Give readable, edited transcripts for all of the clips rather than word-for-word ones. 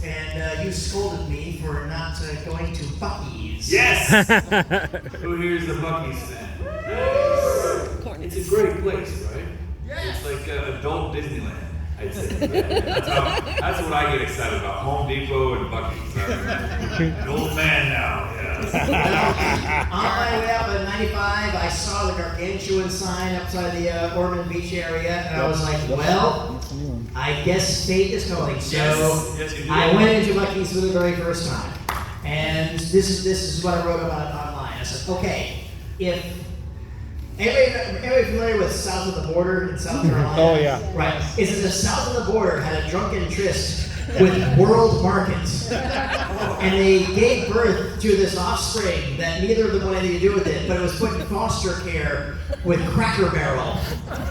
and you scolded me for not going to Buc-ee's. Yes! Who here's the Buc-ee's fan? Nice. It's a great place, right? Yes. It's like adult Disneyland, I'd say. Yeah. That's what I get excited about. Home Depot and Buc-ee's. An old man now. Yeah. On my way up at 95, I saw the gargantuan sign outside the Ormond Beach area, and I was like, well, I guess fate is calling. So yes, you do. I went into Buc-ee's for the very first time. And this is what I wrote about it online. I said, okay, if anybody familiar with south of the border in South Carolina? Oh, yeah. Right. Is it the south of the border had a drunken tryst with world markets, and they gave birth to this offspring that neither of them wanted anything to do with it, but it was put in foster care with Cracker Barrel,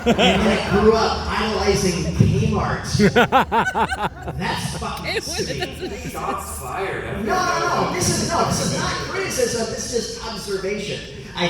and then it grew up idolizing Kmart. That's fucking stupid. Shots fired. No. This is not criticism. This is just observation. I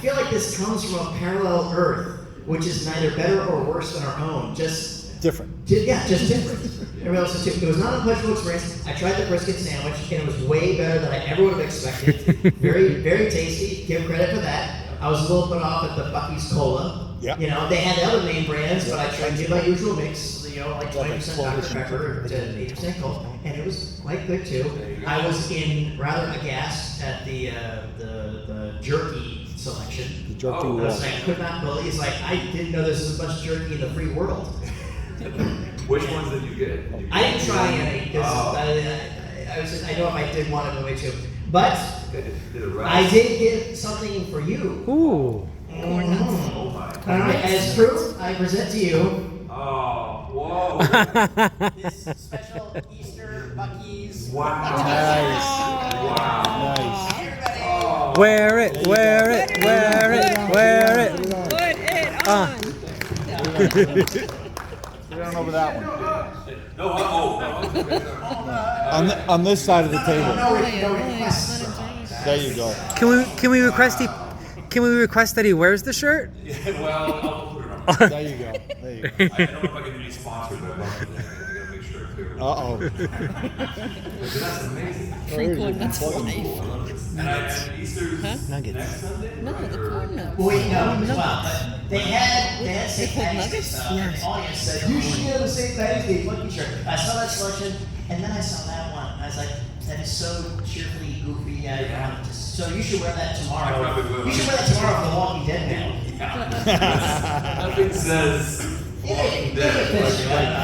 feel like this comes from a parallel Earth, which is neither better or worse than our own. Just different. Just different. Everybody else is too. It was not a pleasurable experience. I tried the brisket sandwich, and it was way better than I ever would have expected. Very, very tasty. Give credit for that. I was a little put off at the Buc-ee's Cola. Yeah. You know, they had the other name brands, but I tried to do my usual mix. You know, like 20% Dr. Pepper to 8% Cola, and it was quite good too. I was rather aghast at the jerky selection. The jerky I could not believe. It's like I didn't know this was a bunch of jerky in the free world. Which ones did you get? I didn't try any because I know if I did one, I'd go way too. But I did get something for you. Ooh. Oh my. All right, as proof, I present to you. Oh, whoa. This special Easter Buc-ee's. Wow. Nice. Wow. Nice. Everybody. Oh. Wear it. Put it on. Put it on over that one. No, On this side of the table. No requests. There you go. Can we request that he wears the shirt? Yeah, well, I'll put it on. There you go. There you go. I don't know if I can be sponsored by Buc-ee's. I gotta make sure I clear it. Uh-oh. But that's amazing. Free corn nuts for life. And Easter's Nuggets. next Sunday? No, the corn nuts. Wait, no, but they had St. Patty's Day stuff, and the audience said, you should get a St. Patty's Day Buc-ee shirt. I saw that selection, and then I saw that one. I was like, that is so cheerfully goofy. So you should wear that tomorrow. I probably will. You should wear that tomorrow for The Walking Dead now. Nothing says Walking Dead.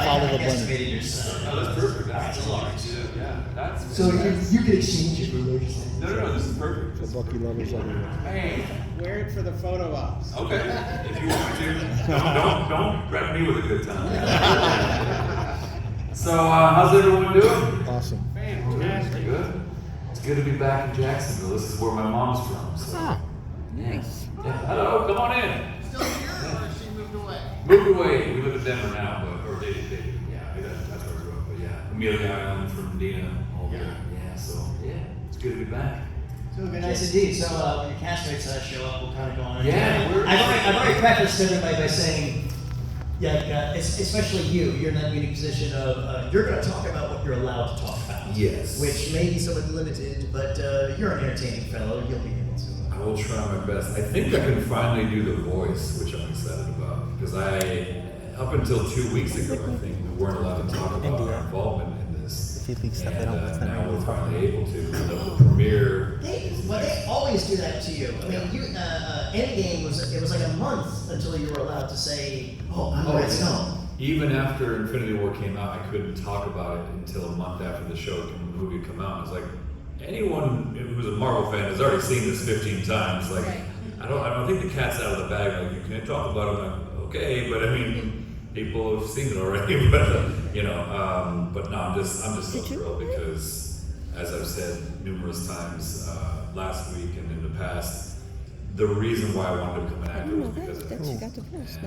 Follow the bunny. Oh, that's perfect. That's large. Yeah, that's. So you can exchange it for those. No, this is perfect. The Bucky lovers everywhere. Hey, Wear it for the photo ops. okay. If you want to, don't threaten me with a good time. So, how's everyone doing? Awesome. Fantastic. Good. It's good to be back in Jacksonville. This is where my mom's from. So. Nice. Yeah. Hello, come on in. Still here, or she moved away? Moved away. We live in Denver now, but or they yeah, that's where we grew up. But yeah, Amelia Island from Medina, all there. Yeah, so yeah, it's good to be back. So it'd be nice indeed. So when your castmates show up, we'll kind of go on. Yeah, I've already prefaced everybody by saying, especially you're in that unique position of you're going to talk about what you're allowed to talk about. Yes. Which may be somewhat limited, but you're an entertaining fellow. You'll be able to. I will try my best. I think I can finally do the voice, which I'm excited about, because up until 2 weeks ago, I think we weren't allowed to talk about our involvement in this. If you think stuff, they don't. It's not Now really we're talking. finally able to. The premiere. They always do that to you. I mean, Endgame was like a month until you were allowed to say, I'm ready to go. Even after Infinity War came out, I couldn't talk about it until a month after the movie had come out. I was like, anyone who's a Marvel fan has already seen this 15 times. Like, Right. I don't think the cat's out of the bag. Like, you can't talk about it. I'm like, okay, but I mean, people have seen it already. But no, I'm just so thrilled because, as I've said numerous times last week and in the past, the reason why I wanted to become an actor was because of That you got the first.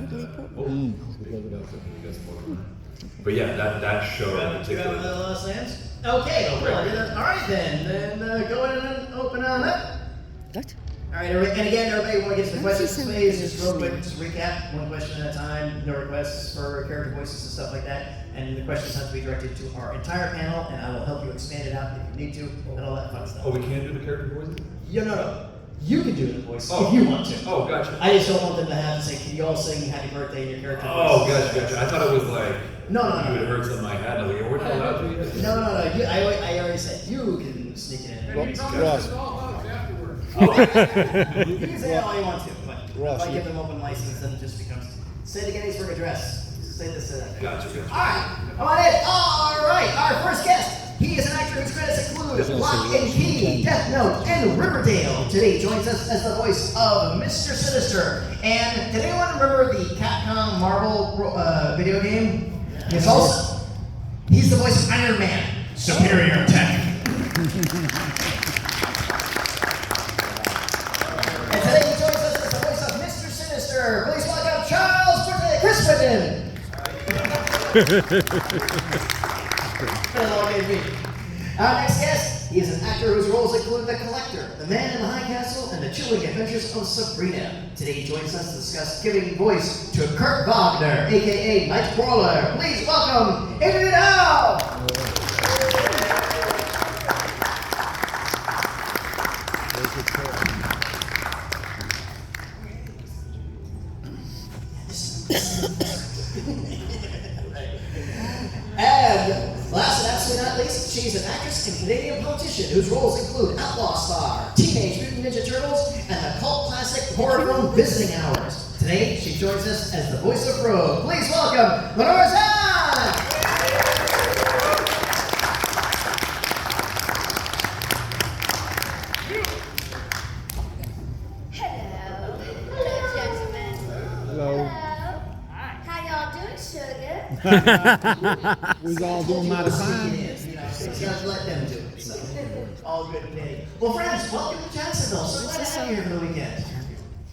But yeah, that show in You have particular. the last lands? Okay, all right then. Then go ahead and open on up. What? All right, and again, everybody want to get to the questions, That's please. so Just real quick, good. just recap, one question at a time, no requests for character voices and stuff like that. And the questions have to be directed to our entire panel, and I will help you expand it out if you need to, and all that fun stuff. Oh, we can't do the character voices? No. You can do the voice Oh. if you want to. Oh, gotcha. I just don't want them to have to say, can you all sing happy birthday in your character Oh, voice? gotcha. I thought it was like No. you had heard something I had. And I was like, we're not allowed to yet. No. I already said you can sneak it in. And you talk Ross. to all hugs afterwards. You can say it all you want to, but Ross, if I you- give them open license, then it just becomes, say the Gettysburg Address. Say this, say that. Gotcha. Alright, come on in. Alright, our first guest. He is an actor whose credits include Lock and Key, Death Note, and Riverdale. Today joins us as the voice of Mr. Sinister. And did anyone remember the Capcom Marvel video game? He's the voice of Iron Man. Superior tech. And today he joins us as the voice of Mr. Sinister. Please welcome Charles Britton, Chris Britton. Our next guest, he is an actor whose roles include The Collector, The Man in the High Castle, and The Chilling Adventures of Sabrina. Today he joins us to discuss giving voice to Kurt Wagner, aka Nightcrawler. Please welcome Adrian Hough. And last and absolutely not least, she's an actress and Canadian politician whose roles include Outlaw Star, Teenage Mutant Ninja Turtles, and the cult classic horror film Visiting Hours. Today, she joins us as the voice of Rogue. Please welcome Lenore Zann! Hello. Hello, gentlemen. Hello. How y'all doing, sugar? We's all doing mighty fine. Just let them do it. So, all good and dandy. Well, friends, welcome to Jacksonville. So glad to have you here for the weekend.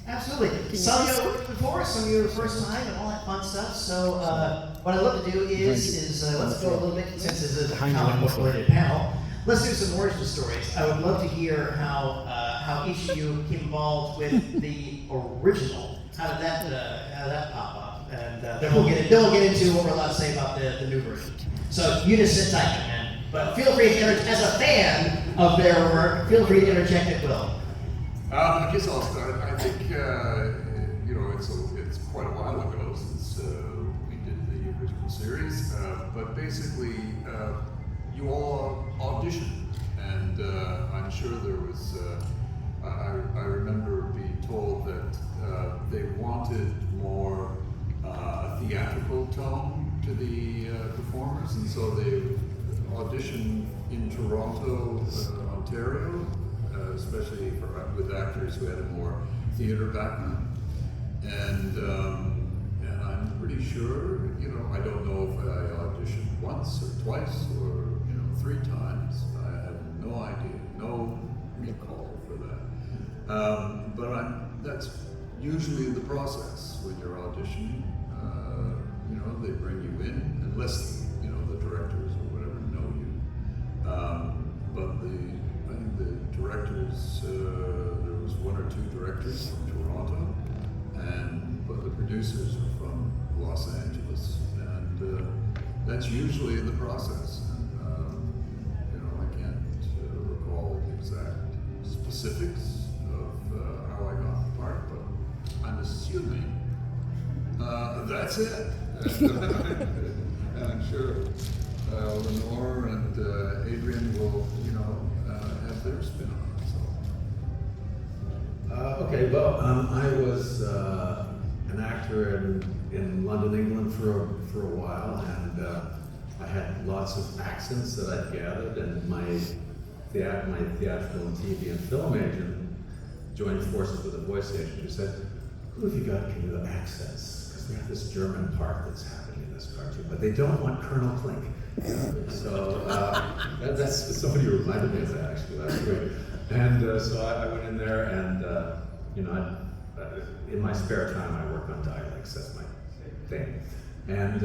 Absolutely. Some of you have worked before, some of you are the first time, and all that fun stuff. So, what I'd love to do is let's go a little bit, since this is a comic book related panel. Let's do some origin stories. I would love to hear how each of you came involved with the original. How did that pop up? And then we'll get into what we're allowed to say about the new version. So you just sit tight, man. But feel free to as a fan of their work, feel free to interject at will. I guess I'll start. I think it's quite a while ago since we did the original series, but basically you all auditioned, and I'm sure there was. I remember being told that they wanted more theatrical tone to the performers, and so they auditioned in Toronto, Ontario, especially with actors who had a more theater background. And I'm pretty sure, I don't know if I auditioned once or twice or 3 times. I have no idea, no recall for that. But that's usually the process when you're auditioning. They bring you in, unless the directors or whatever know you. But I think the directors, there was 1 or 2 directors from Toronto, but the producers are from Los Angeles, and that's usually the process. And I can't recall the exact specifics of how I got the part, but I'm assuming that's it. And I'm sure Lenore and Adrian will, have their spin on it. Okay, well, I was an actor in London, England for a while, and I had lots of accents that I'd gathered, and my theatrical and TV and film agent joined forces with a voice agent who said, "Who have you got to do the accents? Because they have this German part that's happening in this cartoon, but they don't want Colonel Klink." So that's somebody who reminded me of that, actually. That's great. And so I went in there, and in my spare time I work on dialects. That's my thing. And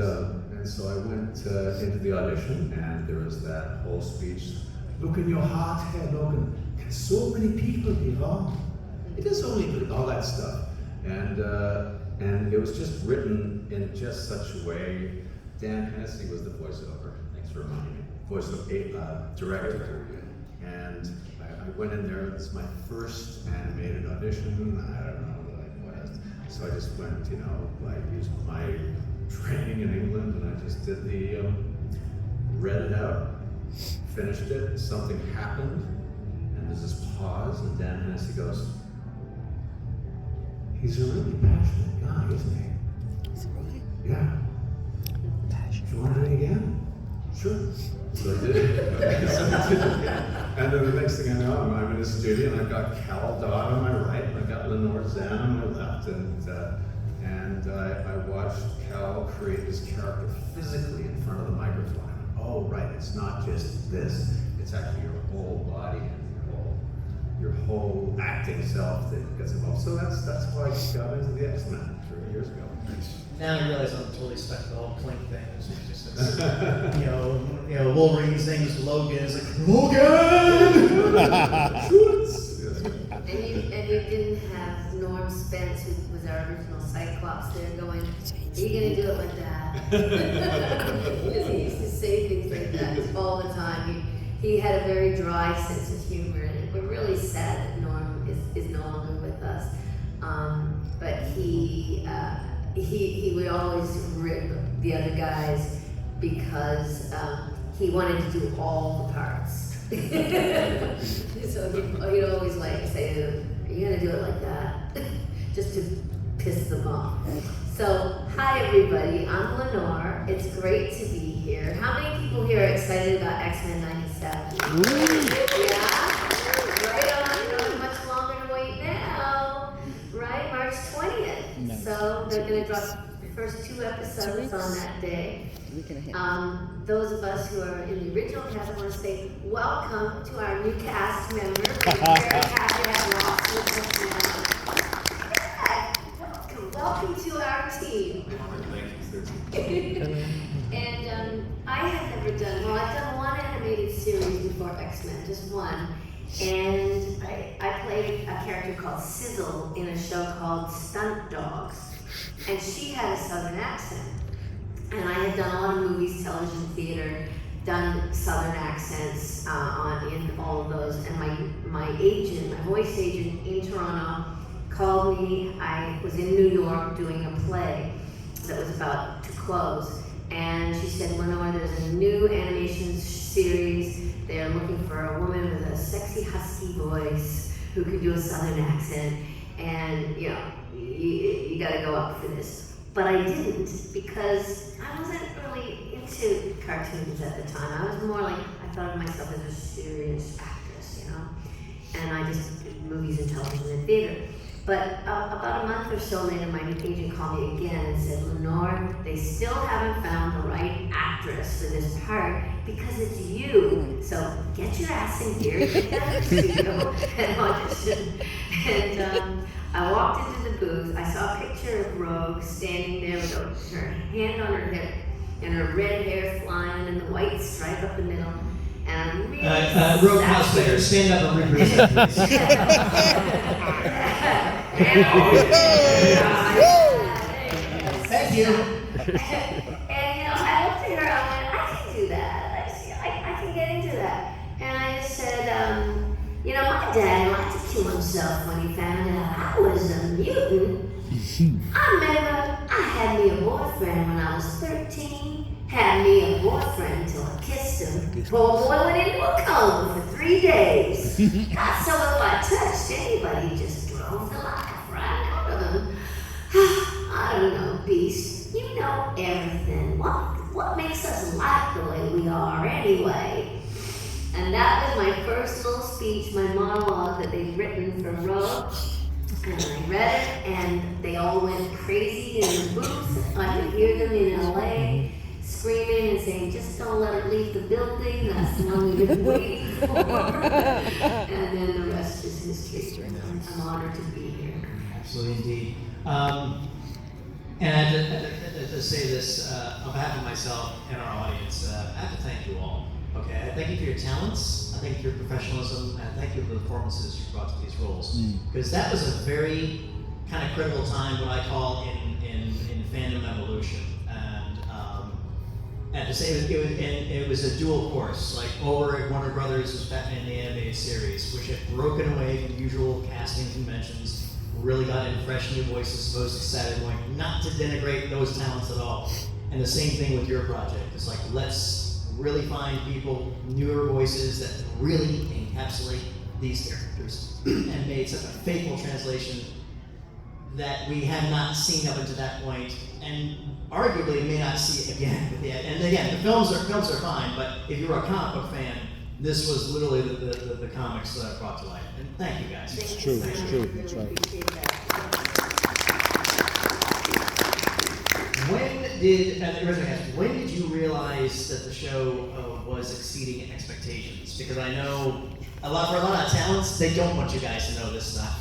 so I went into the audition, and there was that whole speech. "Look in your heart, Herr Logan. Can so many people be wrong?" it is only all that stuff. And it was just written in just such a way. Dan Hennessy was the voiceover. Thanks for reminding me. Voiceover director. And I went in there. It's my first animated audition. I don't know what it was. So I just went, I used my training in England, and I just did read it out, finished it. Something happened, and there's this pause, and Dan Hennessy goes, "He's a really passionate guy, isn't he?" Is it really? Yeah. Do you want it again? Sure. So I did it. So I did it again. And then the next thing I know, I'm in a studio, and I've got Cal Dodd on my right, and I've got Lenore Zann on my left, and I watched Cal create this character physically in front of the microphone. I went, oh, right, it's not just this, it's actually your whole body and your whole acting self that gets involved. So that's why I got into the X-Men 3 years ago. Now I realize I'm totally stuck with the whole Clink thing. It's just, Wolverine's name is Logan. It's like, Logan! And you didn't have Norm Spence, who was our original Cyclops, there going, are you going to do it like that? Because he used to say things like that all the time. He had a very dry sense of humor, and we're really sad that Norm is no longer with us. But he would always rip the other guys because he wanted to do all the parts. So he'd always say to them, are you going to do it like that? Just to piss them off. So, hi everybody, I'm Lenore. It's great to be here. How many people here are excited about X-Men 97? Yeah? Right on, you don't have much longer to wait now. Right? March 20th. Nice. So, they're going to drop the first 2 episodes on that day. Those of us who are in the original cast, I want to say welcome to our new cast member. We're very happy to have Ross with us now. Welcome to our team. And I had never done, I've done one animated series before X-Men, just one. And I played a character called Sizzle in a show called Stunt Dogs. And she had a southern accent. And I had done a lot of movies, television, theater, done southern accents in all of those. And my agent, my voice agent in Toronto, called me. I was in New York doing a play that was about to close. And she said, Lenore, there's a new animation series. They're looking for a woman with a sexy, husky voice who could do a southern accent. And, you gotta go up for this. But I didn't, because I wasn't really into cartoons at the time. I was more like, I thought of myself as a serious actress, And I just did movies and television and theater. But about a month or so later, my agent called me again and said, Lenore, they still haven't found the right actress for this part because it's you. So get your ass in here, get down to the studio and audition. And I walked into the booth. I saw a picture of Rogue standing there with her hand on her hip and her red hair flying and the white stripe up the middle. And I'm really Rogue cosplayer, stand up and represent, please. Thank you. And I looked at her, I went, I can do that. I can get into that. And I just said, my dad liked to kill himself when he found out I was a mutant. I had me a boyfriend when I was 13. Had me a boyfriend till I kissed him. Poor boy went into a coma for 3 days. So if I touched anybody, he just drove the life right out of him. I don't know, Beast. You know everything. What makes us like the way we are anyway? And that was my first little speech, my monologue that they'd written for Rogue. And I read it, and they all went crazy in the booth. I could hear them in LA screaming and saying, just don't let her leave the building. That's the one we've been waiting for. And then the rest is history. I'm honored to be here. Absolutely, indeed. And I have to say this on behalf of myself and our audience. I have to thank you all Okay, I thank you for your talents. I thank you for your professionalism, and I thank you for the performances you brought to these roles. Because that was a very kind of critical time, what I call in fandom evolution. And to say it was a dual course, like over at Warner Brothers was Batman the Animated Series, which had broken away from usual casting conventions, really got in fresh new voices opposed to Saturday morning, not to denigrate those talents at all. And the same thing with your project. It's like, let's really find people, newer voices that really encapsulate these characters and made such a faithful translation that we have not seen up until that point, and arguably may not see it again. And again, the films are fine, but if you're a comic book fan, this was literally the comics that I brought to life. And thank you guys. It's true, it's true, that's right. When did you realize that the show was exceeding expectations? Because I know for a lot of talents, they don't want you guys to know this stuff.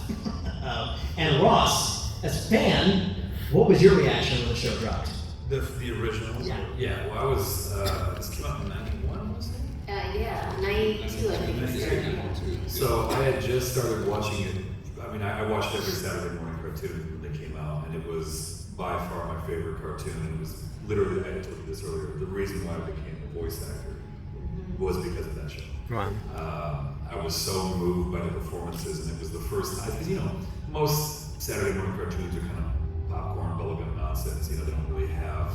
And Ross, as a fan, what was your reaction when the show dropped? The original? Yeah, well, I was, this came out in 91, was it? Yeah, 92, I think it started. So I had just started watching it. I mean, I watched every Saturday morning cartoon when they came out, and it was by far my favorite cartoon. And it was literally, I told you this earlier, the reason why I became a voice actor was because of that show. Wow. I was so moved by the performances, and it was the first time, because most Saturday morning cartoons are kind of popcorn, bubblegum nonsense. They don't really have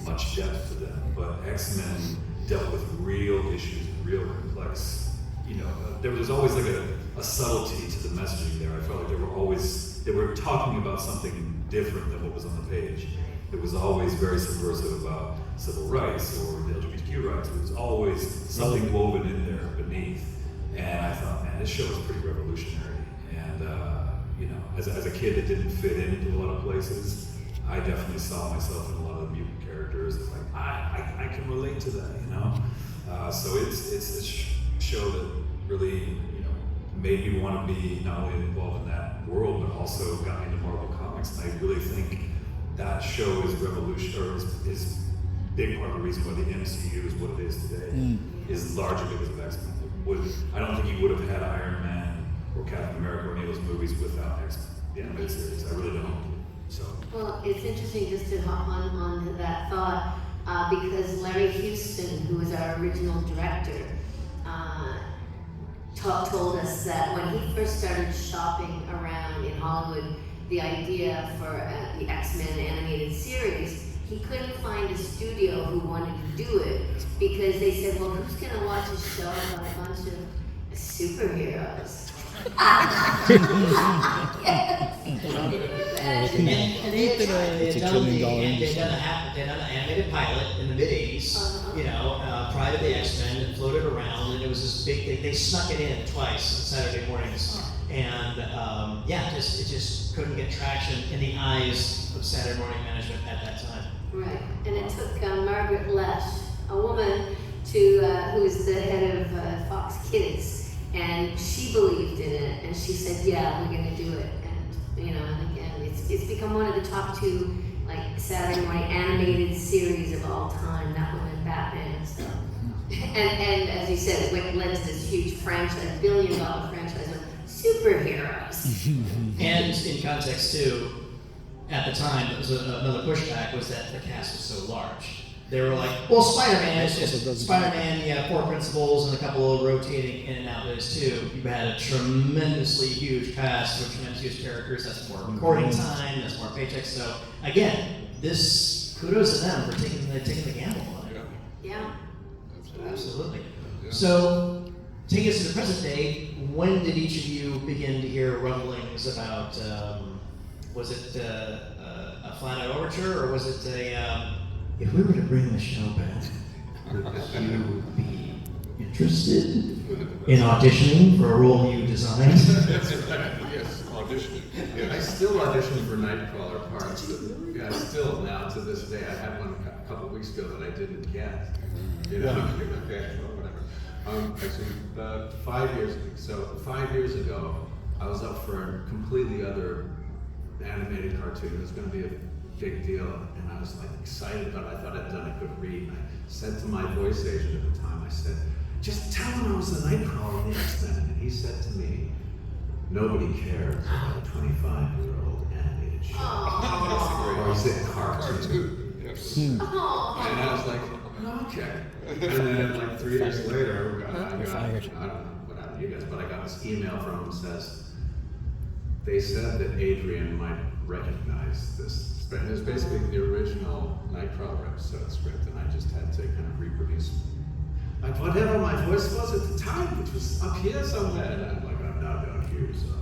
much depth to them. But X-Men dealt with real issues and real complex. There was always like a subtlety to the messaging there. I felt like they were talking about something different than what was on the page. It was always very subversive about civil rights or the LGBTQ rights. There was always something woven in there beneath. And I thought, man, this show is pretty revolutionary. And as a kid that didn't fit into a lot of places, I definitely saw myself in a lot of the mutant characters. It's like I can relate to that, So it's a show that really made me want to be not only involved in that world, but also got me into Marvel Comics. And I really think that show is revolutionary, is a big part of the reason why the MCU is what it is today, is largely because of X-Men. I don't think you would have had Iron Man or Captain America or any of those movies without X-Men, the animated series. I really don't. So. Well, it's interesting just to hop on to that thought, because Larry Houston, who was our original director, told us that when he first started shopping around in Hollywood, the idea for the X-Men animated series, he couldn't find a studio who wanted to do it because they said, well, who's going to watch a show about a bunch of superheroes? It's $1 trillion They'd done an animated pilot in the mid-'80s, prior to the X-Men, and floated around, and it was this big, they snuck it in twice on Saturday mornings. And it just couldn't get traction in the eyes of Saturday morning management at that time. Right, and it took Margaret Lesh, a woman, who is the head of Fox Kids, and she believed in it, and she said, yeah, we're gonna do it. And and again, it's become one of the top 2 Saturday morning animated series of all time, that one and Batman and stuff. And as you said, it led to this huge franchise, $1 billion franchise of superheroes. And in context too, at the time, there was another pushback was that the cast was so large. They were like, well, Spider-Man is just Spider-Man. You have 4 principals and a couple of rotating in and out of those too. You had a tremendously huge cast with tremendously huge characters. That's more recording time. That's more paychecks. So again, this kudos to them for taking the gamble on it. Yeah. Absolutely. So, take us to the present day. When did each of you begin to hear rumblings about? Was it a flat-out overture, or was it a? If we were to bring the show back, would you be interested in auditioning for a role you designed? That's right. Yes, auditioning. Yeah. I still audition for Nightcrawler parts. Yeah, still now to this day. I had one a couple weeks ago that I didn't get. Okay, well, whatever. Actually, 5 years ago. So 5 years ago, I was up for a completely other animated cartoon. It was going to be big deal. And I was like excited, but I thought I'd done a good read. And I said to my voice agent at the time, I said, just tell him I was the Nightcrawler in the X-Men. And he said to me, nobody cares about a 25-year-old animated show. Or is it cartoon? Yes. And I was like, okay. And then like 3 years later, I don't know what happened to you guys, but I got this email from him that says, they said that Adrian might recognize this. But it was basically the original Nightcrawler episode script, and I just had to kind of reproduce like whatever my voice was at the time, which was up here somewhere. And I'm like, I'm now down here, so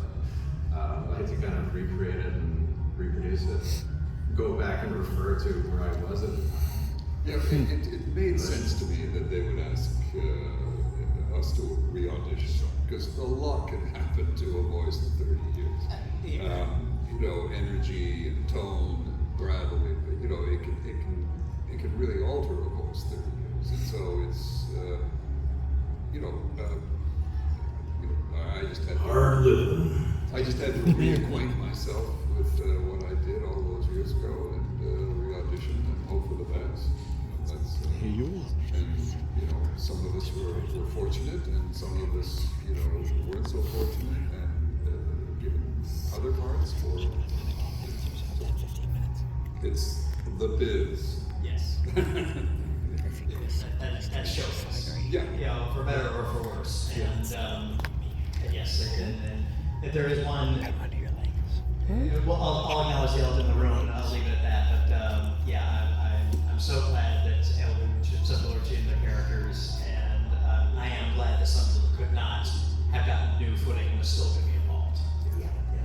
I had to kind of recreate it and reproduce it, go back and refer to where I was at the time. Yeah, it made sense to me that they would ask us to re-audition, because a lot can happen to a voice in 30 years. You know, energy and tone, gravel, you know, it can really alter a voice 30 years, and so it's I just had Hard living. I just had to reacquaint myself with what I did all those years ago and re-audition and hope for the best. That's and you know, some of us were fortunate, and some of us, you know, weren't so fortunate, and given other parts for. It's the biz. Yes. that shows. Yeah. You know, for better or for worse. And yes, and if there is one, well, I'll acknowledge the elephant in the room, and I'll leave it at that. But yeah, I'm so glad that Eldon similar to the characters, and I am glad that some people could not have gotten new footing and was still going to be involved.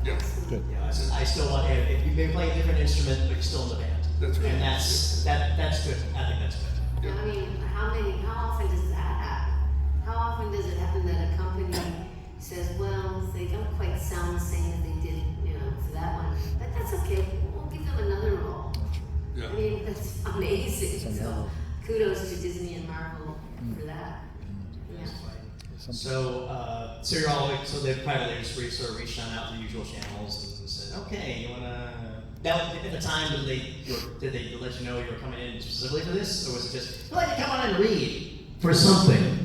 Yeah. Good. You know, I still want, if you've been playing a different instrument, but you're still in the band. That's right. And that's good. I think that's good. Yeah. I mean, how often does that happen? How often does it happen that a company says, well, they don't quite sound the same as they did, you know, for that one, but that's okay. We'll give them another role. Yeah. I mean, that's amazing. So kudos to Disney and Marvel for that. Yeah. So you're all so they privately just sort of reached out to the usual channels and said, okay, you wanna. Now, at the time, did they let you know you were coming in specifically for this, or was it just like come on and read for something?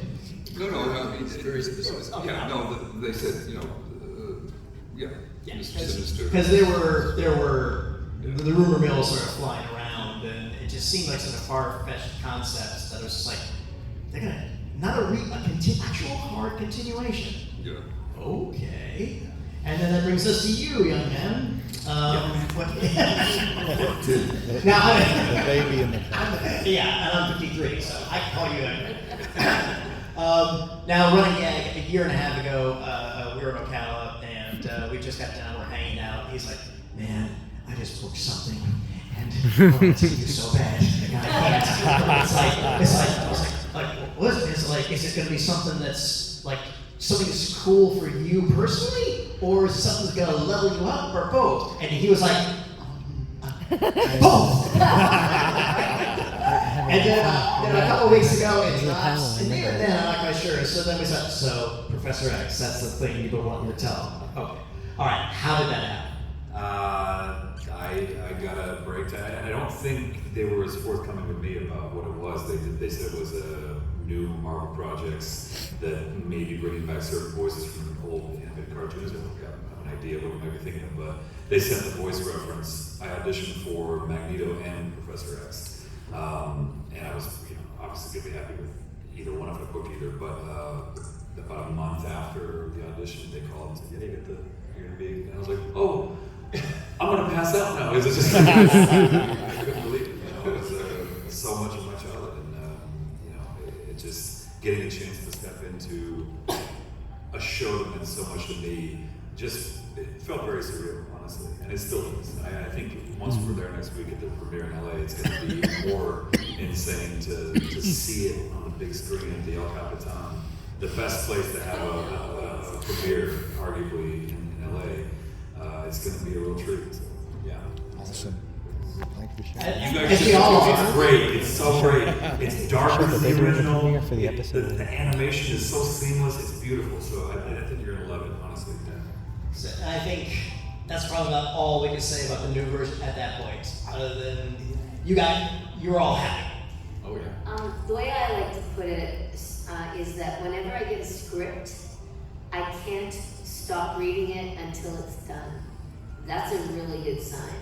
No, I mean, it's very specific. Okay. Yeah, no, they said, you know, yeah, Mr. Sinister. Because there were the rumor mill sort of flying around, and it just seemed like such a far-fetched concept that it was just like they're gonna actual hard continuation. Yeah. Okay. And then that brings us to you, young man. What, now, The baby in the yeah, and I'm 53, so I can call you young. Now, running gag, a year and a half ago, we were in Ocala, and we just got down, we're hanging out. He's like, man, I just booked something, and I want to see you so bad. And I can't. Like, what is it? Is it going to be something that's like, something that's cool for you personally, or is it something that's gonna level you up, or both? And he was like, both. And then a couple of weeks ago, it drops, and even then I'm not quite sure. So then we said, so Professor X, that's the thing you've been wanting to tell. Okay, all right. How did that happen? I got a break, and I don't think they were as forthcoming with me about what it was. They said it was a new Marvel projects that may be bringing back certain voices from old animated cartoons. I don't have an idea what we might be thinking of, but they sent the voice reference. I auditioned for Magneto and Professor X, and I was, obviously gonna be happy with either one if I booked either. But about a month after the audition, they called and said, "Yeah, you're gonna be," and I was like, "Oh, I'm gonna pass out now." It was just I couldn't believe it. It was so much of my childhood, and it just getting a chance to step into a show that meant so much to me. It felt very surreal, honestly, and it still is. I think once we're there next week at the premiere in LA, it's going to be even more insane to see it on the big screen at the El Capitan, the best place to have a premiere, arguably in LA. It's going to be a real treat. So, yeah. Awesome. Thank you, Sean. You guys it's great. It's so great. It's darker than the original. For the episode. The animation is so seamless. It's beautiful. So I think you're gonna love it, honestly. So I think that's probably about all we can say about the new version at that point. Other than you were all happy. Oh yeah. The way I like to put it is that whenever I get a script, I can't stop reading it until it's done. That's a really good sign.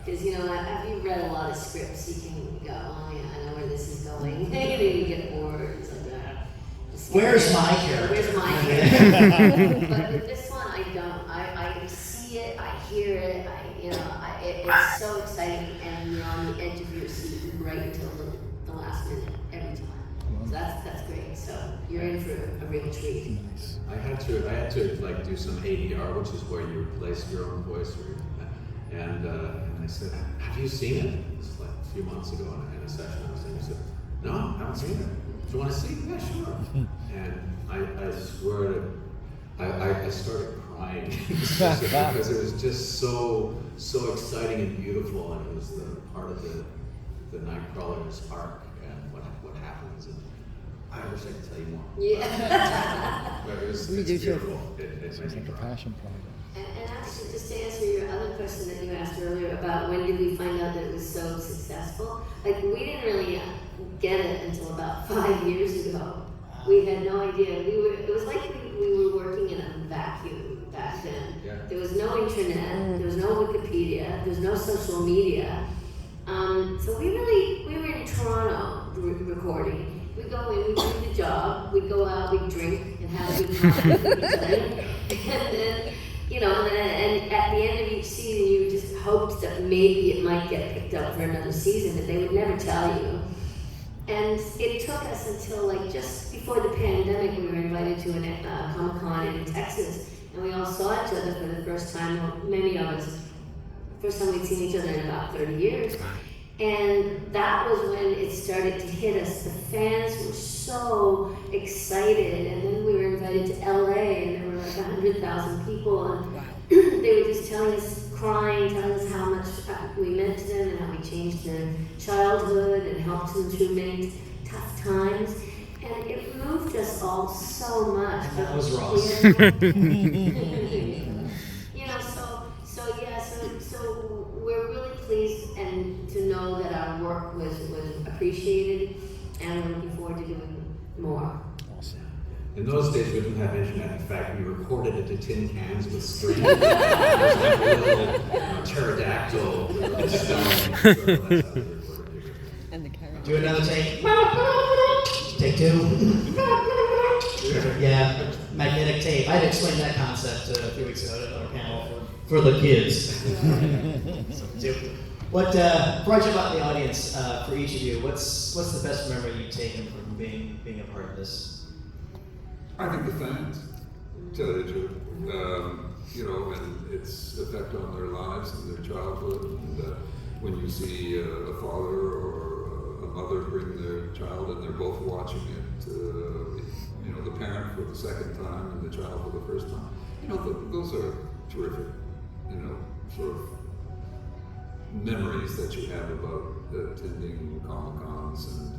Because, after you've read a lot of scripts, you can go, oh yeah, I know where this is going. Then you get bored. It's like, where's my character? Where's my character? But with this one, I don't. I see it, I hear it, it's so exciting, and you're on the edge of your seat right until the last minute every time. So that's great. So you're in for a real treat. I had to like do some ADR, which is where you replace your own voice, and I said, "Have you seen it?" This was like a few months ago in a session I was in. He said, "No, I haven't seen it. Do you want to see it?" "Yeah, sure." And I swear I started crying because it was just so exciting and beautiful, and it was the part of the Nightcrawler's arc and what happens. And I wish I could tell you more. Yeah. But it's We do too. beautiful. It makes me cry. Passion project. And actually, just to answer your other question that you asked earlier about when did we find out that it was so successful, like we didn't really get it until about 5 years ago. We had no idea. It was like we were working in a vacuum back then. Yeah. There was no internet, there was no Wikipedia, there was no social media. So we were in Toronto recording. We go in, we do the job, we go out, we drink and have a good time with each other. And then, and at the end of each season, you just hoped that maybe it might get picked up for another season, but they would never tell you. And it took us until just before the pandemic, we were invited to a Comic-Con in Texas, and we all saw each other for the first time, well, many of us, first time we'd seen each other in about 30 years. And that was when it started to hit us. The fans were so excited, and then we were invited to LA, and there were like 100,000 people, and they were just telling us, crying, telling us how much we meant to them and how we changed their childhood and helped them through many tough times. And it moved us all so much. And that was Ross. So we're really pleased and to know that our work was appreciated, and we're looking forward to doing more. In those days, we didn't have internet. In fact, we recorded it to tin cans with string. It was like a little pterodactyl stone. And the character. Do another take. Take two. Yeah, magnetic tape. I had explained that concept a few weeks ago at another panel for the kids. What, before I jump out in the audience, for each of you, what's the best memory you've taken from being a part of this? I think the fans, to tell you the truth, and its effect on their lives and their childhood, and when you see a father or a mother bring their child and they're both watching it, the parent for the second time and the child for the first time, those are terrific, sort of memories that you have about attending Comic-Cons and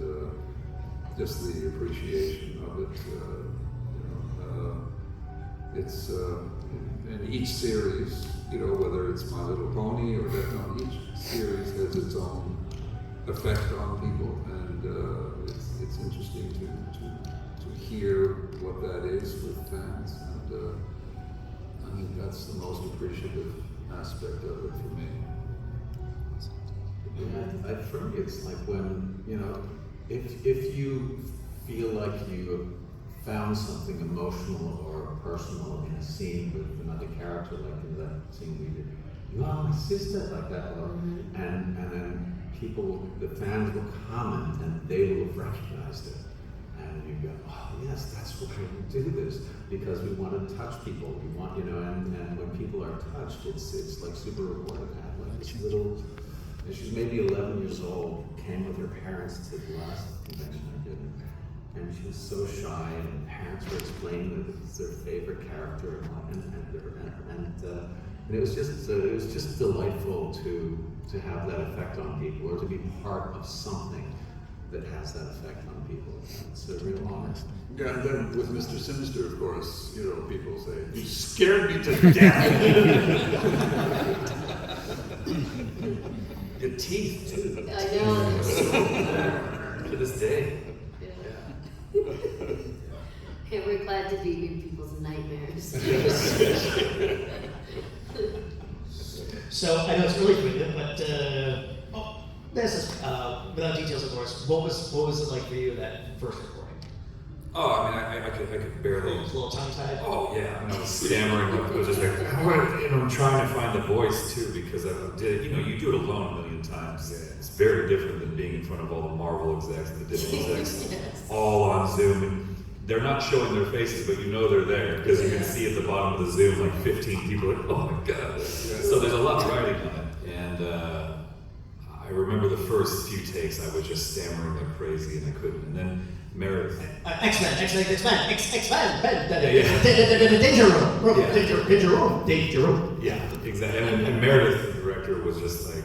just the appreciation of it. It's in each series, whether it's My Little Pony or Death Note, each series has its own effect on people, and it's interesting to hear what that is with fans, and I think that's the most appreciative aspect of it for me. Yeah, for me, it's like when, if you feel like you found something emotional or personal in a scene with another character, like in that scene we did, my sister, like that, and then the fans will comment and they will have recognized it. And you go, oh yes, that's why we do this, because we want to touch people. We want, and when people are touched, it's like super rewarding. I had like this little, she's maybe 11 years old, came with her parents to the last convention I did, and she was so shy, and the parents were explaining that it's their favorite character, and it was just delightful to have that effect on people, or to be part of something that has that effect on people. It's a real honor. Yeah, and then with Mr. Sinister, of course, you know, people say, "You scared me to death." Your teeth too. I know. To this day. And we're glad to be in people's nightmares. So I know it's early for you, but this is without details, of course. What was it like for you that first recording? Oh, I mean, I could barely. A little tongue-tied. Oh yeah, I mean, I was stammering. I was just like, I'm trying to find the voice too, because I did. You know, you do it alone a million times. It's very different than being in front of all the Marvel execs and the Disney execs, Yes. all on Zoom, and they're not showing their faces, but you know they're there because you can see at the bottom of the Zoom like 15 people. Like, oh my god! So there's a lot riding on it, and I remember the first few takes, I was just stammering like crazy, and I couldn't. And then Meredith. X-Men, Danger Room. Yeah, exactly. And Meredith, the director, was just like,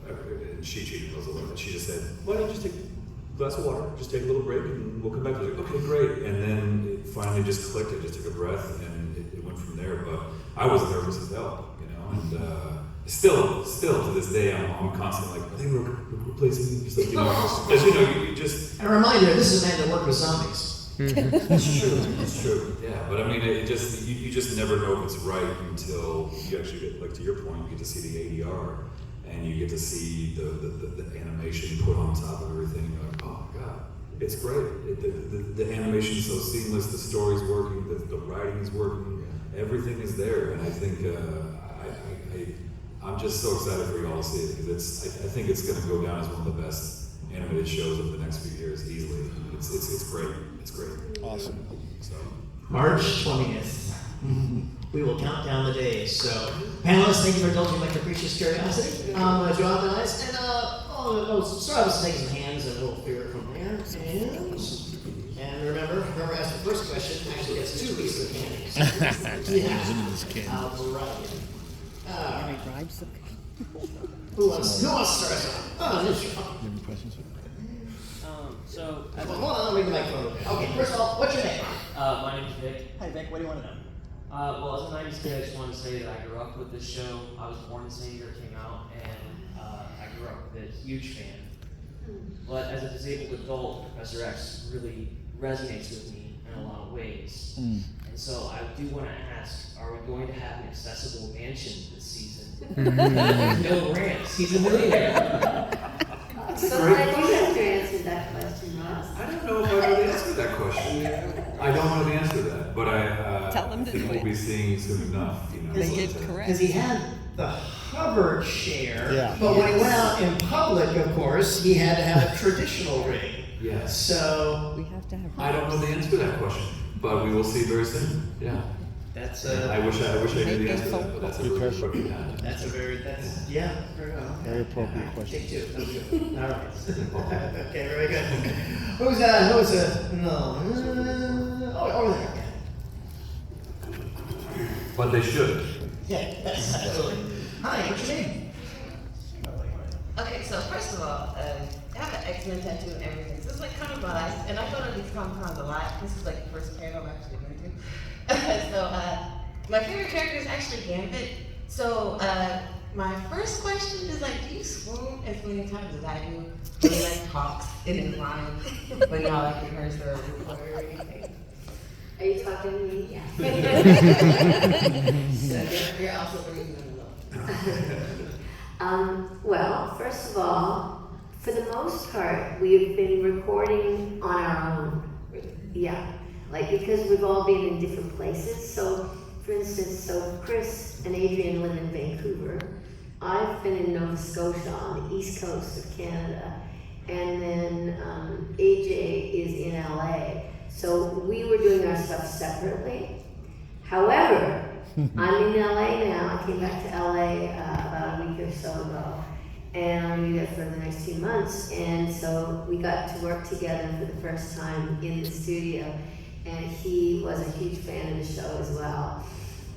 and she cheated us a little bit. She just said, "Why don't you just take a glass of water, just take a little break, and we'll come back." I was like, "Okay, great." And then it finally just clicked. I just took a breath, and it went from there. But I was nervous as hell, you know. And still to this day, I'm constantly like, "Are they replacing me?" Just like, you know, because you know, you just. And a reminder, this is a man that worked with zombies. It's true. It's true. Yeah, but I mean, it just you just never know if it's right until you actually get, like to your point, you get to see the ADR and you get to see the animation put on top of everything. You're like, oh god, it's great. The animation is so seamless. The story's working. The writing is working. Everything is there, and I think I'm just so excited for you all to see it because I think it's going to go down as one of the best animated shows of the next few years easily. It's great. It's great. Awesome. So March 20th. We will count down the days. So, panelists, thank you for indulging my capricious curiosity. Job and eyes. And, start with taking some hands and we'll figure it from there. And remember, whoever asked the first question actually gets 2 pieces of candies. Yeah. All right. Can I bribe some? Who wants to start us off? Oh, this is You have any questions? So, Hold on, let me get my phone. Okay, first of all, what's your name? My name is Vic. Hi Vic, what do you want to know? Well, as a 90s kid, I just want to say that I grew up with this show. I was born the same year it came out, and I grew up with it, huge fan. But as a disabled adult, Professor X really resonates with me in a lot of ways. And so I do want to ask, are we going to have an accessible mansion this season? No rants, he's a millionaire. So I do have to answer that question, Ross. I don't know if I know the answer to that question. I don't know the answer to that, but Tell them I to think do we'll it. be seeing soon enough. You know, They did but, correct. Because he had the hover chair, Yeah. but when he went out in public, of course, he had to have a traditional rig. Yes. So We have to have. I don't know the answer to that question, but we will see very soon. Yeah. that's I wish I knew the answer to that, but that's a Good really question. important that's a very very well. Very appropriate question. Take 2. That's good. All right. Okay, very good. Who's no? Over there. But they should. Yeah, that's absolutely. Hi, what's your name? Okay, so first of all, I have an X-Men tattoo and everything, so it's like kind of biased, and I go to these Comic-Cons a lot. This is like the first panel I'm actually going to. So, my favorite character is actually Gambit. So, my first question is like, do you swoon as many times as I do? When he like talks in his line, when y'all like rehearse the recorder or anything? Are you talking to me? Yeah. So you're also bringing them along. Well, first of all, for the most part, we've been recording on our own. Yeah, like because we've all been in different places. So, for instance, Chris and Adrian live in Vancouver. I've been in Nova Scotia on the east coast of Canada, and then AJ is in LA. So we were doing our stuff separately. However, I'm in LA now. I came back to LA about a week or so ago, and I'll be there for the next few months. And so we got to work together for the first time in the studio, and he was a huge fan of the show as well.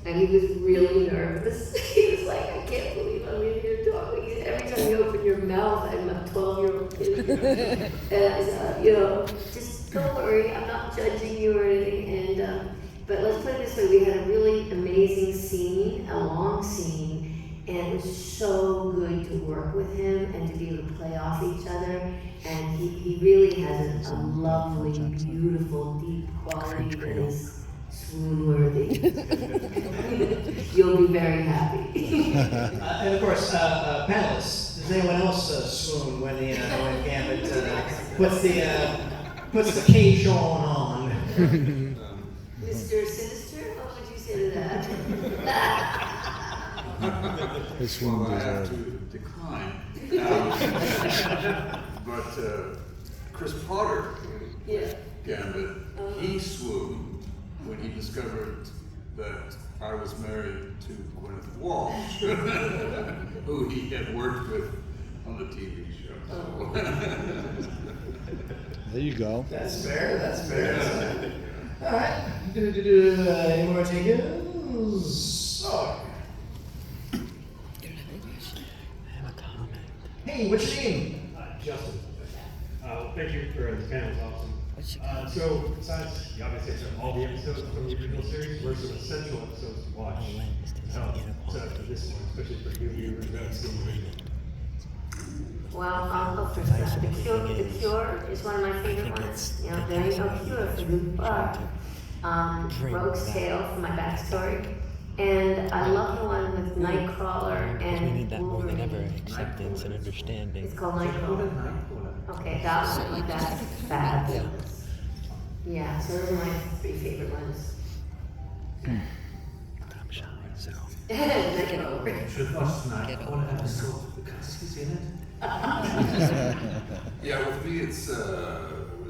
And he was really nervous. He was like, I can't believe I'm in here talking. Every time you open your mouth, I'm a 12-year-old kidding. And, you know, just don't worry, I'm not judging you or anything. And, but let's put it this way, we had a really amazing scene, a long scene, and it was so good to work with him and to be able to play off each other. And he really has a lovely, beautiful, deep quality that is swoon-worthy. You'll be very happy. And of course, panelists, does anyone else swoon when Gambit puts the cage on? Mr. Sinister, what would you say to that? Well, I have to decline. But Chris Potter, Yeah. Gambit, he swooned when he discovered that I was married to Gwyneth Walsh, who he had worked with on the TV show. There you go. That's fair, that's fair. All right, any more takers? Oh. Hey, what's your name? Justin. Thank you for this panel, it's awesome. So, besides the obvious answer, all the episodes from the original series were some essential episodes to watch. So for this one, especially for new viewers who haven't seen it. Well, I'll go first. The Cure is one of my favorite ones. You know, there ain't no cure for Luke Buck. Rogue's Tale for my backstory. And I love the one with Nightcrawler and We need that more than ever, Wolverine. acceptance and understanding. It's called Nightcrawler. Okay, that one, that's fabulous. Yeah, so those are my 3 favorite ones. I'm shy, so. Make it over. Should watch tonight. I want to have a soul because he's in it. Yeah, with me it's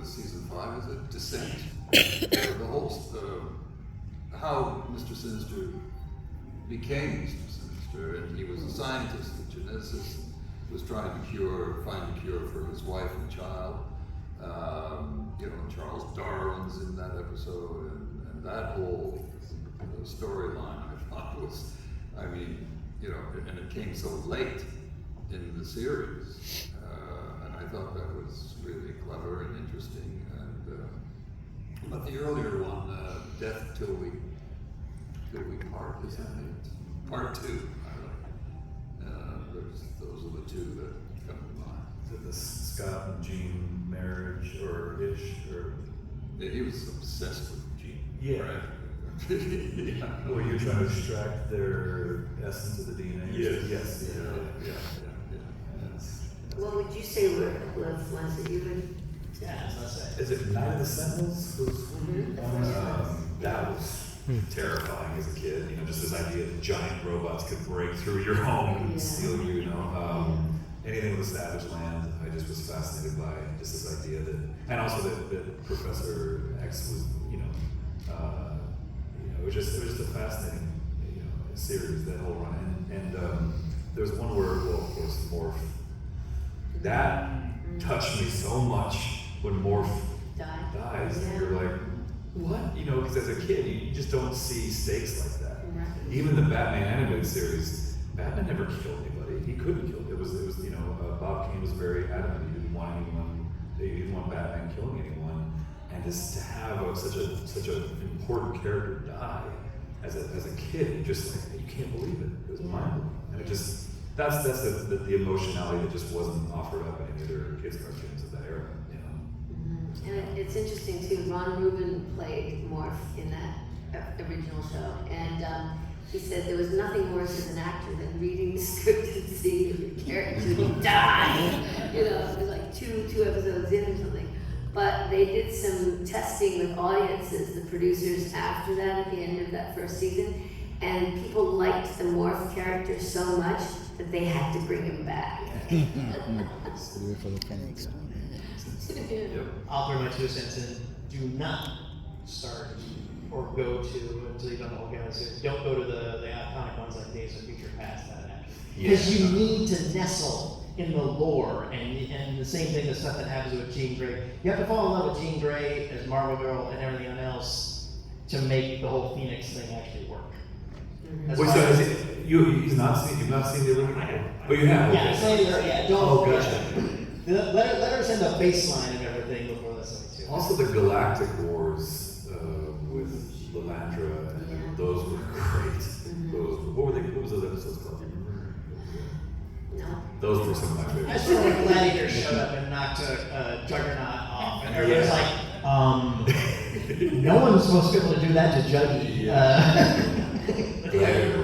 season 5, is it? Descent. The whole how Mr. Sinister became Mr. Sinister, and he was a scientist, a geneticist, was trying to find a cure for his wife and child. You know, Charles Darwin's in that episode, and that whole storyline I thought was, I mean, you know, and it came so late in the series, and I thought that was really clever and interesting. And but the earlier one, Death Till We Part, is that it? Part 2. Those are the 2 that come to mind. Is it the Scott and Jean marriage or ish or? Yeah, he was obsessed with Jean. Yeah. Right? Yeah. Where you're trying to extract their essence of the DNA. Yes. Yes. Yeah. Yes. What would you say were the ones that you would? Yeah, let's say. Is it Night of the Sentinels? Mm-hmm. That was terrifying as a kid. You know, just this idea that giant robots could break through your home and steal you. You know, anything with a savage land. I just was fascinated by just this idea that, and also that Professor X was, it was just a fascinating, series, that whole run. And there was one word, well, of course, Morph. That touched me so much when Morph dies. Yeah. And you're like, what? You know, because as a kid, you just don't see stakes like that. Right. Even the Batman animated series, Batman never killed anybody. He couldn't kill. It was Bob Kane was very adamant. He didn't want anyone. He didn't want Batman killing anyone. And just to have such an important character die as a kid, just like, you can't believe it. It was mind-blowing. And it just that's the emotionality that just wasn't offered up in any other kids cartoons of that era. And it's interesting too, Ron Rubin played Morph in that original show, and he said there was nothing worse as an actor than reading the script and seeing your character die. It was like two episodes in or something. But they did some testing with audiences, the producers, after that at the end of that first season, and people liked the Morph character so much that they had to bring him back. I'll throw my 2 cents in. Do not start or go to, until you've done the whole Gambit series, don't go to the iconic ones like Days of Future Past, that actually. Because you need to nestle in the lore, and the same thing, the stuff that happens with Jean Grey. You have to fall in love with Jean Grey as Marvel Girl and everything else to make the whole Phoenix thing actually work. Wait, so you've not seen the original? Oh, you have? Yeah, Okay. don't. Oh, gotcha. Let her send the baseline of everything before this one too. Also, the Galactic Wars with Lilandra, and those were great. Those, what was those episodes called? Do you remember? Those were some of my I favorites. just remember when Gladiator showed up and knocked Juggernaut off, and everybody was like, no one's supposed to be able to do that to Juggy.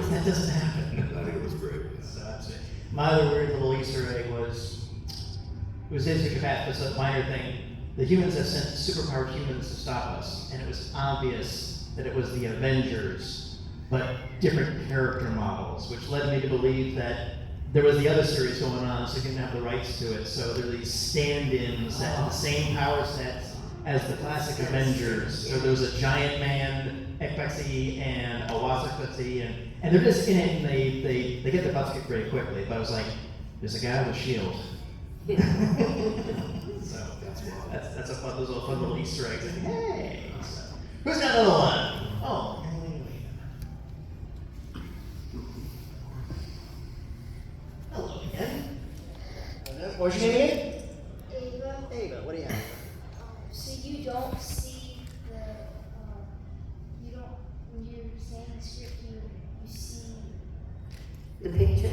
That doesn't happen. Gladiator was great. So that's it. My other weird little Easter egg was Days of Path, just a minor thing. The humans have sent superpowered humans to stop us, and it was obvious that it was the Avengers, but different character models, which led me to believe that there was the other series going on, so you didn't have the rights to it. So there are these stand-ins that have the same power sets as the classic Avengers. So there was a giant man, Ekpexi, and a Wazakpexi, and they're just in it, and they get their butts kicked very quickly. But I was like, there's a guy with a shield. So that's a fun, those little fun little Easter eggs. Like, hey, so, who's got another one? Oh, hello again. What's your name again? Ava. Ava. What do you have? So you don't see the, you don't, when you're saying the script, you see The picture.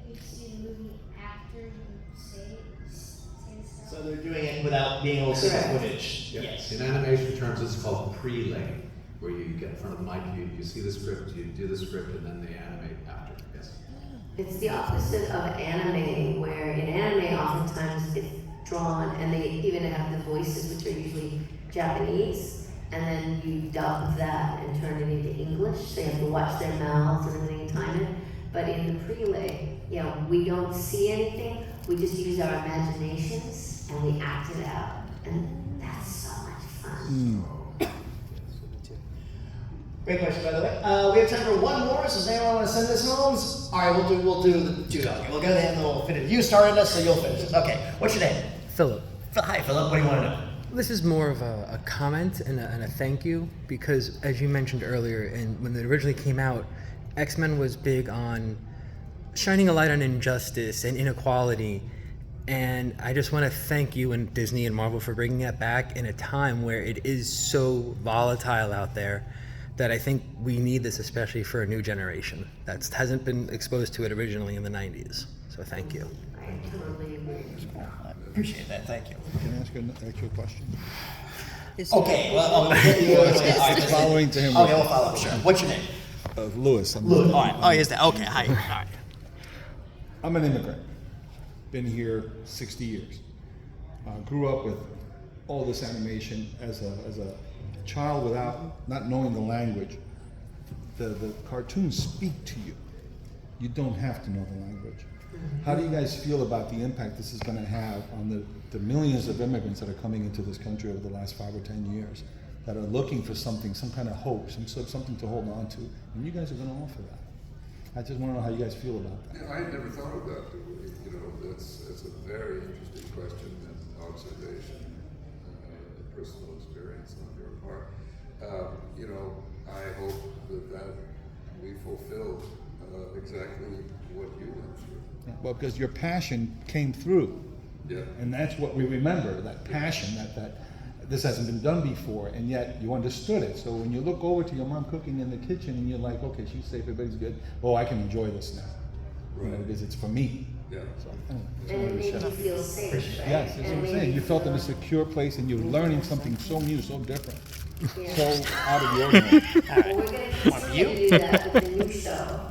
you see the movie after you say stuff. So they're doing it without being able to see the footage. Yes. In animation terms, it's called prelay, where you get in front of the mic, you see the script, you do the script, and then they animate after. Yes. It's the opposite of anime, where in anime oftentimes it's drawn and they even have the voices, which are usually Japanese, and then you dub that and turn it into English, so you have to watch their mouths and everything and time it. But in the prelay, we don't see anything, we just use our imaginations and we act it out, and that's so much fun. Great question, by the way. We have time for one more, so does anyone want to send this home? All right, we'll do the two. Okay, we'll go ahead and we'll finish. You started us, so you'll finish this. Okay, what's your name? Philip. Hi, Philip. What do you want to know? This is more of a comment and a thank you, because as you mentioned earlier, and when it originally came out, X-Men was big on shining a light on injustice and inequality, and I just want to thank you and Disney and Marvel for bringing that back in a time where it is so volatile out there, that I think we need this, especially for a new generation that hasn't been exposed to it originally in the 90s. So thank you. I totally agree. I appreciate that. Thank you. Can I ask an actual question? Okay, well, Following to him. Okay, we'll follow up. Sure. What's your name? Lewis. Lewis. All right. Oh, here's that. Okay. Hi. All right. I'm an immigrant. Been here 60 years. Grew up with all this animation as a child without not knowing the language. The cartoons speak to you. You don't have to know the language. How do you guys feel about the impact this is going to have on the millions of immigrants that are coming into this country over the last 5 or 10 years, that are looking for something, some kind of hope, something to hold on to, and you guys are going to offer that? I just want to know how you guys feel about that. Yeah, I had never thought of that. That's a very interesting question and observation, personal experience on your part. I hope that we fulfill exactly what you went through. Yeah, well, because your passion came through. Yeah. And that's what we remember, that passion, that this hasn't been done before, and yet you understood it. So when you look over to your mom cooking in the kitchen and you're like, okay, she's safe, everybody's good, oh, I can enjoy this now. Right. Because it's for me. Yeah. So, anyway, just And wanted it to made share you that. feel safe, right? Yes, that's what I'm saying. You felt in a secure place and you're learning something so new, so different. Yeah. So out of the ordinary. Well, we're going to continue to do that with the new show.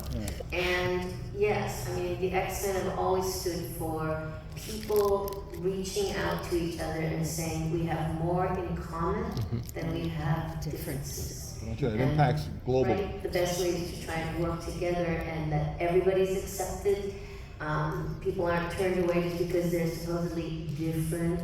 And yes, I mean, the X-Men have always stood for people reaching out to each other and saying we have more in common than we have differences. It impacts globally. Right? The best way is to try and work together and that everybody's accepted. People aren't turned away just because they're supposedly different.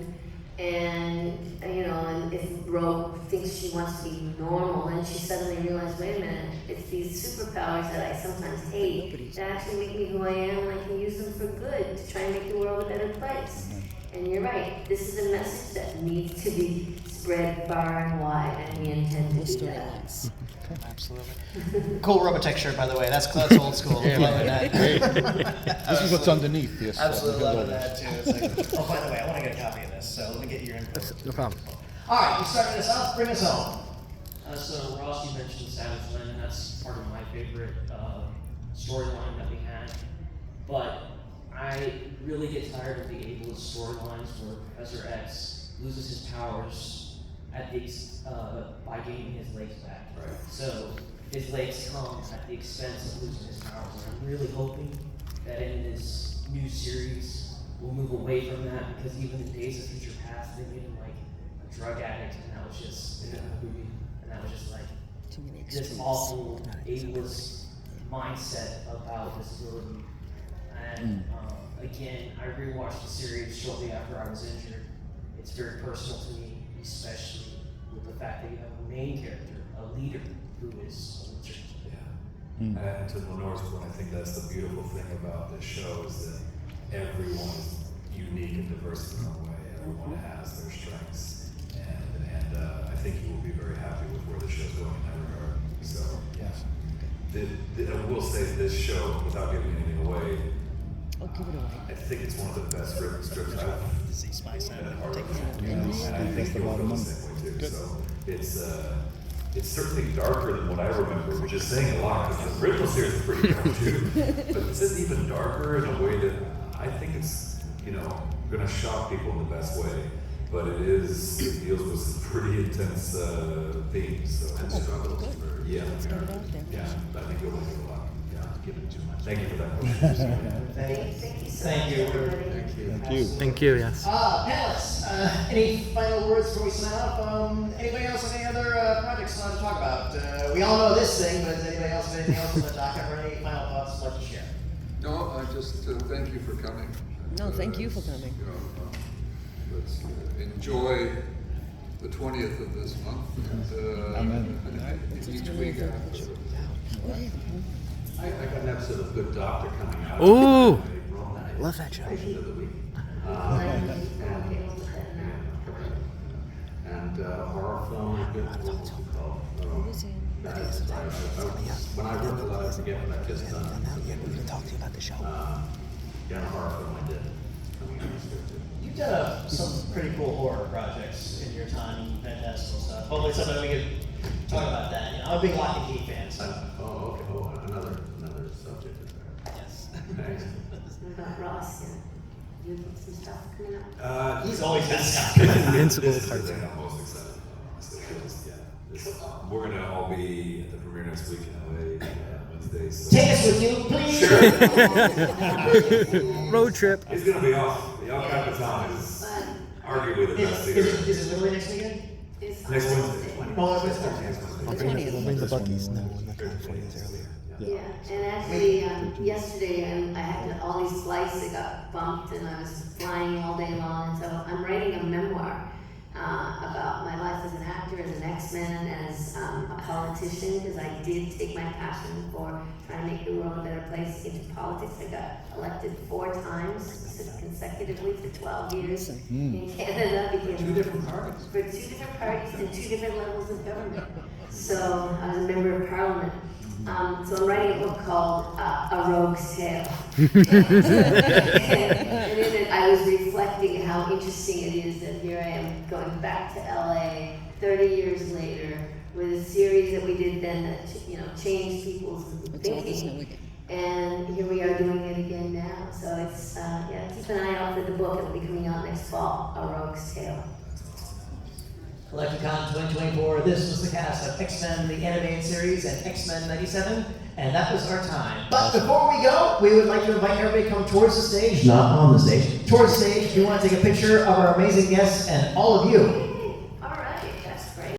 And and if Ro thinks she wants to be normal, then she suddenly realizes, wait a minute, it's these superpowers that I sometimes hate that actually make me who I am, and I can use them for good to try and make the world a better place. And you're right, this is a message that needs to be spread far and wide, and we intend to do that. Absolutely. Cool Robotech shirt, by the way. That's old school. Yeah. Loving that. This is what's underneath this. Absolutely loving that too. It's like, oh, by the way, I want to get a copy of this, so let me get your input. No problem. All right, you started us off. Bring us home. So Ross, you mentioned Savage Land, and that's part of my favorite storyline that we had. But I really get tired of the ableist storylines where Professor X loses his powers at the by gaining his legs back. Right. So his legs come at the expense of losing his powers. And I'm really hoping that in this new series we'll move away from that, because even in Days of Future Past they made him like a drug addict, and that was just in that movie, and that was just like this awful ableist mindset about disability. And again, I rewatched the series shortly after I was injured. It's very personal to me, especially with the fact that you have a main character, a leader, who is injured. Yeah. And to Lenore's point, I think that's the beautiful thing about this show is that everyone is unique and diverse in their own way. Everyone has their strengths, and I think you will be very happy with where the show's going in that regard. So, I will say this show, without giving anything away, I think it's one of the best written strips I've been a part of, and I think you'll feel the same way too. So it's certainly darker than what I remember, which is saying a lot because the original series is pretty dark too. But this is even darker in a way that I think it's going to shock people in the best way. But it deals with some pretty intense themes. So And struggles. yeah, but I think you'll like it a lot. Yeah, give it too much. Thank you for that question. Thank you so Thank you. much, everybody. Thank you. Thank you, yes. Panelists, any final words before we sign off? Anybody else have any other projects you want to talk about? We all know this thing, but does anybody else have anything else on the docket or any final thoughts you'd like to share? No, I just thank you for coming. No, thank you for coming. Let's enjoy the 20th of this month. And each week after. I got an episode of Good Doctor coming out. Ooh! Love that show. Patient of the week. And horror film, what's it called? When I work a lot, I forget what I've just done. We can talk to you about the show. Yeah, a horror film I did. Coming out this year too. You've done some pretty cool horror projects in your time, fantastical stuff. Hopefully sometime we can talk about that. I'm a big Lock and Key fan. So. Oh, okay. Oh, another subject is there. Yes. Thanks. What about Ross? You have some stuff coming up? He's always got stuff. Invincible This is the cartoon. thing I'm most excited about. We're gonna all be at the premiere next week in LA Wednesday. So. Take us with you, please. Road trip. It's gonna be awesome. The El Capitan is arguably the best theater. Is it literally next weekend? It's Next Wednesday. Oh, it's Wednesday. We'll bring the buggies. No, we're not California's earlier. Yeah, and actually, yesterday I had all these flights that got bumped, and I was flying all day long. And so I'm writing a memoir about my life as an actor, as an X-Men, as a politician, because I did take my passion for trying to make the world a better place into politics. I got elected 4 times consecutively for 12 years in Canada. Became 2 different parties. For 2 different parties and 2 different levels of government. So I was a member of parliament. So I'm writing a book called A Rogue's Tale. And in it I was reflecting how interesting it is that here I am going back to LA 30 years later with a series that we did then that changed people's thinking. And here we are doing it again now. So it's keep an eye out for the book. It'll be coming out next fall, A Rogue's Tale. CollectiveCon 2024, this was the cast of X-Men, the Animated Series, and X-Men 97, and that was our time. But before we go, we would like to invite everybody to come towards the stage, not on the stage, towards the stage. If you want to take a picture of our amazing guests and all of you